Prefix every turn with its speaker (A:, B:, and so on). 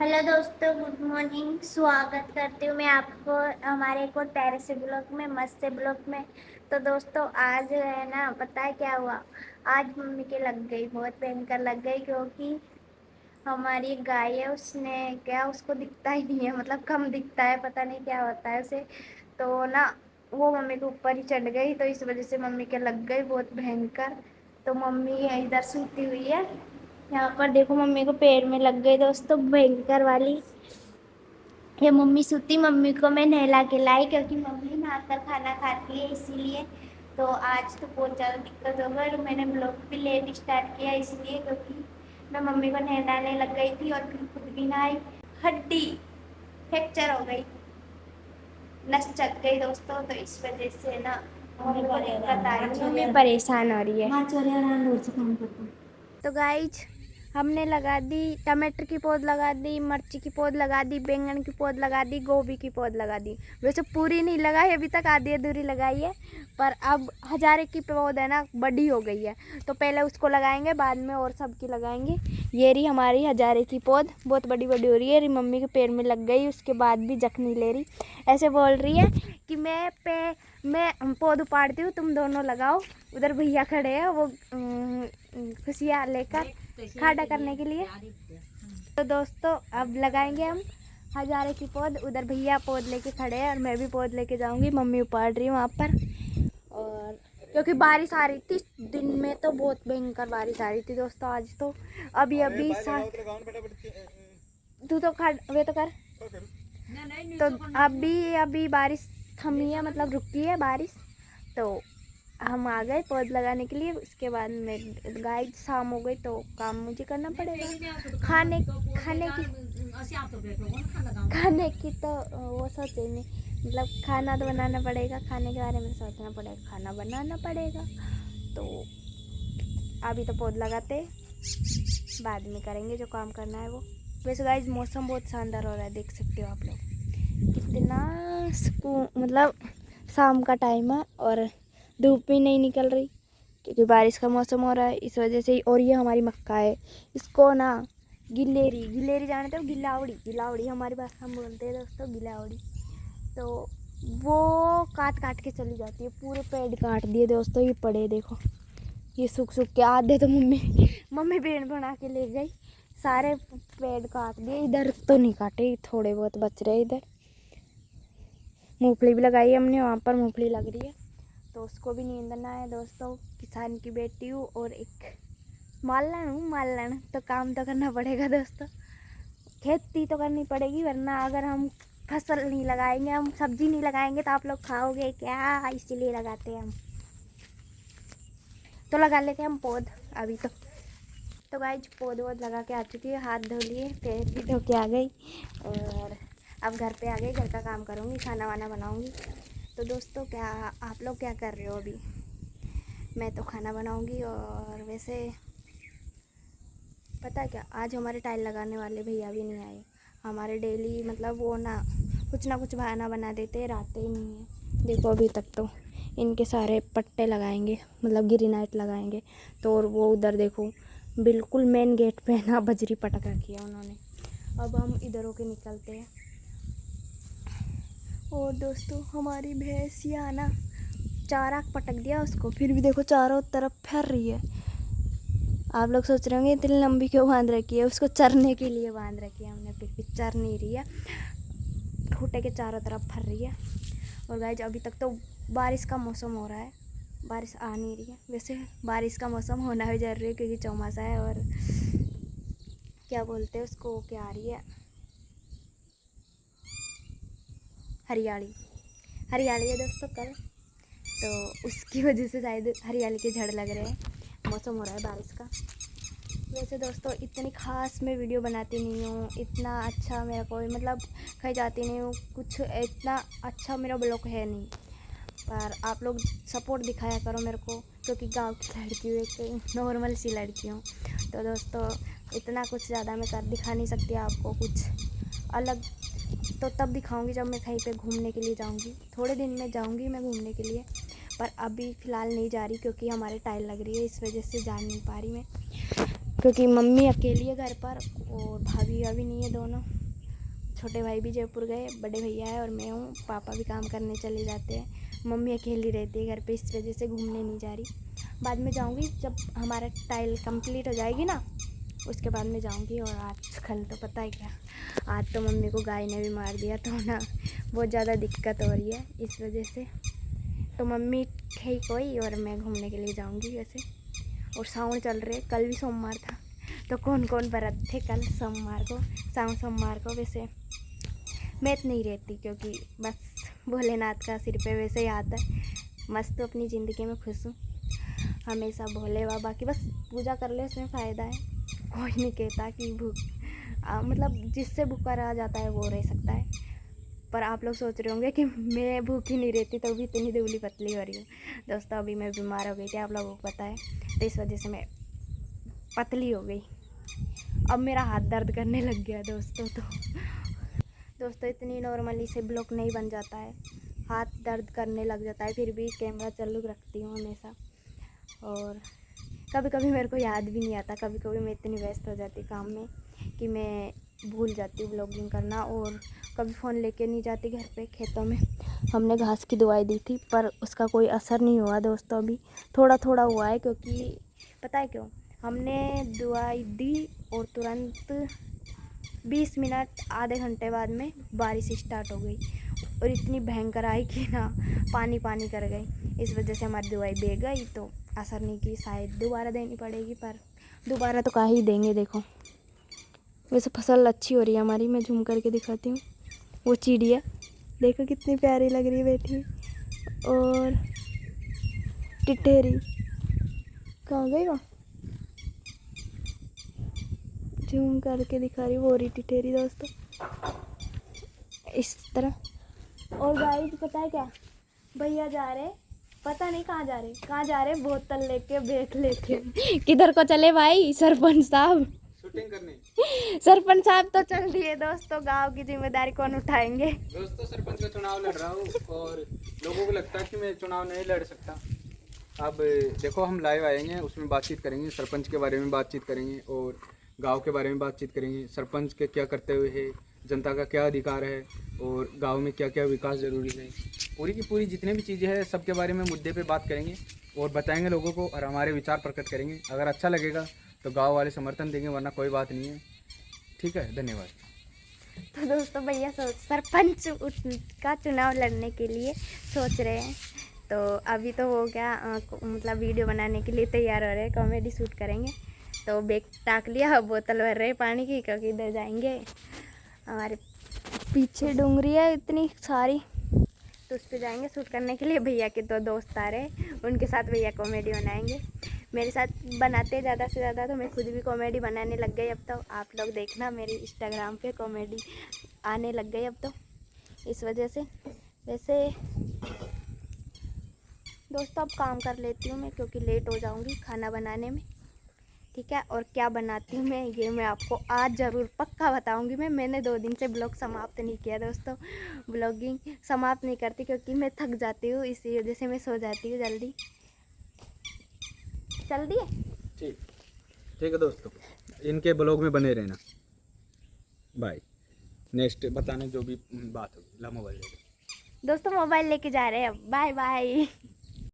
A: Hello दोस्तों, good morning. स्वागत करती हूँ मैं आपको हमारे एक और प्यारे से ब्लॉग में, मस्त से ब्लॉग में। तो दोस्तों आज है ना, पता है क्या हुआ? आज मम्मी के लग गई, बहुत भयंकर लग गई, क्योंकि हमारी एक गाय है, उसने क्या, उसको दिखता ही नहीं है, मतलब कम दिखता है, पता नहीं क्या होता है उसे। तो ना वो मम्मी के ऊपर ही चढ़ गई, तो इस वजह से मम्मी के लग गई बहुत भयंकर। तो मम्मी इधर सूती हुई है, यहाँ पर देखो, मम्मी को पैर में लग गई दोस्तों, भयंकर वाली। ये मम्मी सूती, मम्मी को मैं नहला के लाई, क्योंकि मम्मी नहाकर खाना खाती है इसीलिए। तो आज तो बहुत ज़्यादा दिक्कत हो गई, और मैंने ब्लॉग भी लेट स्टार्ट किया इसलिए, क्योंकि मैं मम्मी को नहलाने लग गई थी और फिर खुद भी नहाई। हड्डी फ्रैक्चर हो गई, नस चक गई दोस्तों, तो इस वजह से ना मम्मी को दिक्कत आ रही है, मम्मी परेशान हो रही है। तो गाइज, हमने लगा दी टमाटर की पौध, लगा दी मिर्ची की पौध, लगा दी बैंगन की पौध, लगा दी गोभी की पौध, लगा दी। वैसे पूरी नहीं लगाई अभी तक, आधी अधूरी लगाई है। पर अब हजारे की पौध है ना, बड़ी हो गई है, तो पहले उसको लगाएंगे, बाद में और सब की लगाएंगे। ये रही हमारी हजारे की पौध, बहुत बड़ी बड़ी हो रही है। रही मम्मी के पैर में लग गई, उसके बाद भी जख्म ले रही, ऐसे बोल रही है कि मैं पौध उपाड़ती हूँ, तुम दोनों लगाओ। उधर भैया खड़े हैं, वो खुशियाँ लेकर खाड़ा करने के लिए। तो दोस्तों अब लगाएंगे हम हजारे की पौध। उधर भैया पौध लेके खड़े हैं और मैं भी पौध लेके जाऊंगी, मम्मी उपाड़ रही हूँ वहाँ पर। और क्योंकि बारिश आ रही थी दिन में, तो बहुत भयंकर बारिश आ रही थी दोस्तों आज तो। अभी अभी तू तो खड़ वे तो कर। तो अभी अभी बारिश थमी है, मतलब रुकी है बारिश, तो हम आ गए पौध लगाने के लिए। उसके बाद में गाय शाम हो गई, तो काम मुझे करना पड़ेगा। खाने खाने की खाने की तो वो सोचे नहीं, मतलब खाना तो बनाना पड़ेगा, खाने के बारे में सोचना पड़ेगा, खाना बनाना पड़ेगा। तो अभी तो पौध लगाते, बाद में करेंगे जो काम करना है वो। वैसे गाइस मौसम बहुत शानदार हो रहा है, देख सकते हो आप लोग कितना सुकून, मतलब शाम का टाइम है और धूप भी नहीं निकल रही, क्योंकि बारिश का मौसम हो रहा है इस वजह से ही। और ये हमारी मक्का है, इसको ना गिलेरी गिलेरी जानते हो, गिलावड़ी गिलावड़ी हमारी भाषा में बोलते हैं दोस्तों, गिलावड़ी। तो वो काट काट के चली जाती है, पूरे पेड़ काट दिए दोस्तों, ये पड़े देखो, ये सूख सूख के आधे तो मम्मी पेड़ बना के ले गई, सारे पेड़ काट दिए। इधर तो नहीं काटे, थोड़े बहुत बच रहे इधर। मूंगफली भी लगाई है हमने, वहाँ पर मूंगफली लग रही है, तो उसको भी नींदना है दोस्तों। किसान की बेटी हूँ और एक मालन, तो काम तो करना पड़ेगा दोस्तों, खेती तो करनी पड़ेगी, वरना अगर हम फसल नहीं लगाएंगे, हम सब्जी नहीं लगाएंगे, तो आप लोग खाओगे क्या? इसीलिए लगाते हैं हम। तो लगा लेते हैं हम पौध अभी तो गाइज पौध वौध लगा के आ चुकी है, हाथ धो लिए, पैर भी धो के आ गई, और अब घर पे आ गई, घर का काम करूँगी, खाना वाना बनाऊँगी। तो दोस्तों क्या आप लोग क्या कर रहे हो अभी? मैं तो खाना बनाऊँगी। और वैसे पता है क्या, आज हमारे टाइल लगाने वाले भैया भी नहीं आए। हमारे डेली मतलब वो ना कुछ बहाना बना देते हैं, आते ही नहीं है। देखो अभी तक तो इनके सारे पट्टे लगाएंगे, मतलब ग्रेनाइट लगाएंगे, तो और वो उधर देखो बिल्कुल मेन गेट पे ना बजरी पटक रखी है उन्होंने। अब हम इधर होके निकलते हैं। और दोस्तों हमारी भैंसिया ना चारा पटक दिया उसको, फिर भी देखो चारों तरफ फैल रही है। आप लोग सोच रहे होंगे इतनी लंबी क्यों बांध रखी है, उसको चरने के लिए बांध रखी है हमने, फिर भी चर नहीं रही है, खूंटे के चारों तरफ फर रही है। और गाइस अभी तक तो बारिश का मौसम हो रहा है, बारिश आ नहीं रही है। वैसे बारिश का मौसम होना भी जरूरी है, क्योंकि चौमासा है, और क्या बोलते हैं उसको, क्या आ रही है, हरियाली हरियाली है दोस्तों कल, तो उसकी वजह से शायद हरियाली के झड़ लग रहे हैं, मौसम हो रहा है बारिश का। वैसे दोस्तों इतनी ख़ास मैं वीडियो बनाती नहीं हूँ, इतना अच्छा मेरा कोई मतलब कहीं जाती नहीं हूँ, कुछ इतना अच्छा मेरा ब्लॉग है नहीं, पर आप लोग सपोर्ट दिखाया करो मेरे को, क्योंकि गांव की लड़की हूँ, एक नॉर्मल सी लड़की हूँ। तो दोस्तों इतना कुछ ज़्यादा मैं कर दिखा नहीं सकती आपको, कुछ अलग तो तब दिखाऊंगी जब मैं कहीं पे घूमने के लिए जाऊंगी। थोड़े दिन में जाऊंगी मैं घूमने के लिए, पर अभी फ़िलहाल नहीं जा रही, क्योंकि हमारे टाइल लग रही है, इस वजह से जा नहीं पा रही मैं। क्योंकि मम्मी अकेली है घर पर और भाभी अभी नहीं है दोनों। छोटे भाई भी जयपुर गए, बड़े भैया है और मैं हूँ। पापा भी काम करने चले जाते हैं। मम्मी अकेली रहती है घर पे, इस वजह से घूमने नहीं जा रही। बाद में जाऊँगी जब हमारा टाइल कंप्लीट हो जाएगी ना, उसके बाद में जाऊँगी। और आजकल तो पता है क्या, आज तो मम्मी को गाय ने भी मार दिया, तो ना बहुत ज़्यादा दिक्कत हो रही है इस वजह से। तो मम्मी ठीक हुई और मैं घूमने के लिए जाऊँगी वैसे। और सावन चल रहे, कल भी सोमवार था, तो कौन कौन व्रत थे कल सोमवार को, सोमवार को। वैसे मैं तो नहीं रहती क्योंकि बस भोलेनाथ का सिर पे वैसे ही आता है। मस्त तो अपनी ज़िंदगी में खुश हूँ हमेशा, भोले बाबा की बस पूजा कर ले, उसमें फ़ायदा है। कोई नहीं कहता कि मतलब जिससे भूखा रहा जाता है वो रह सकता है। पर आप लोग सोच रहे होंगे कि मैं भूखी नहीं रहती तो भी इतनी दुबली पतली हो रही हूँ। दोस्तों अभी मैं बीमार हो गई थी, आप लोगों को पता है, तो इस वजह से मैं पतली हो गई। अब मेरा हाथ दर्द करने लग गया दोस्तों। तो दोस्तों इतनी नॉर्मली से ब्लॉक नहीं बन जाता है, हाथ दर्द करने लग जाता है। फिर भी कैमरा चालू रखती हूँ हमेशा। और कभी कभी मेरे को याद भी नहीं आता, कभी कभी मैं इतनी व्यस्त हो जाती काम में कि मैं भूल जाती हूँ ब्लॉगिंग करना। और कभी फ़ोन लेके नहीं जाती घर पे। खेतों में हमने घास की दवाई दी थी पर उसका कोई असर नहीं हुआ दोस्तों, अभी थोड़ा थोड़ा हुआ है। क्योंकि पता है क्यों, हमने दवाई दी और तुरंत 20 मिनट आधे घंटे बाद में बारिश स्टार्ट हो गई और इतनी भयंकर आई कि ना पानी पानी कर गई। इस वजह से हमारी दवाई बह गई, तो असर नहीं की। शायद दोबारा देनी पड़ेगी, पर दोबारा तो काहे ही देंगे। देखो वैसे फसल अच्छी हो रही है हमारी, मैं झूम करके दिखाती हूँ। वो चिड़िया देखो कितनी प्यारी लग रही है बैठी। और टिटेरी कहाँ गई वो, झूम करके दिखा रही, वो रही टिटेरी दोस्तों इस तरह। और गाइस पता है क्या, भैया जा रहे, पता नहीं कहाँ जा रहे बोतल लेके बैग लेके। किधर को चले भाई सरपंच साहब,
B: शूटिंग करने।
A: सरपंच साहब तो चल दिए दोस्तों, गांव की जिम्मेदारी कौन उठाएंगे।
B: दोस्तों सरपंच का चुनाव लड़ रहा हूँ और लोगों को लगता है कि मैं चुनाव नहीं लड़ सकता। अब देखो हम लाइव आएंगे, उसमें बातचीत करेंगे, सरपंच के बारे में बातचीत करेंगे और गांव के बारे में बातचीत करेंगे। सरपंच के क्या करते हुए है, जनता का क्या अधिकार है और गांव में क्या क्या विकास ज़रूरी है, पूरी की पूरी जितने भी चीज़ें हैं सबके बारे में मुद्दे पे बात करेंगे और बताएंगे लोगों को और हमारे विचार प्रकट करेंगे। अगर अच्छा लगेगा तो गाँव वाले समर्थन देंगे, वरना कोई बात नहीं है। ठीक है, धन्यवाद।
A: तो दोस्तों भैया सरपंच का चुनाव लड़ने के लिए सोच रहे हैं। तो अभी तो हो गया, मतलब वीडियो बनाने के लिए तैयार हो रहे हैं, कॉमेडी शूट करेंगे। तो बैग टाक लिया, बोतल भर रहे पानी की, क्योंकि इधर जाएंगे। हमारे पीछे डूंगरी है इतनी सारी, तो उस पर जाएंगे शूट करने के लिए। भैया के 2 दोस्त आ रहे, उनके साथ भैया कॉमेडी बनाएंगे। मेरे साथ बनाते ज़्यादा से ज़्यादा, तो मैं खुद भी कॉमेडी बनाने लग गई अब तो। आप लोग देखना मेरे इंस्टाग्राम पे कॉमेडी आने लग गई अब तो, इस वजह से। वैसे दोस्तों अब काम कर लेती हूँ मैं, क्योंकि लेट हो जाऊँगी खाना बनाने में। ठीक है, और क्या बनाती हूँ मैं ये मैं आपको आज ज़रूर पक्का बताऊँगी। मैंने 2 दिन से ब्लॉग समाप्त नहीं किया दोस्तों, ब्लॉगिंग समाप्त नहीं करती क्योंकि मैं थक जाती हूँ, इसी वजह से मैं सो जाती हूँ जल्दी। चल दिए
B: ठीक ठीक है दोस्तों, इनके ब्लॉग में बने रहना। बाय। नेक्स्ट बताने जो भी बात होगी, ला मोबाइल
A: दोस्तों, मोबाइल लेके जा रहे हैं अब। Bye bye.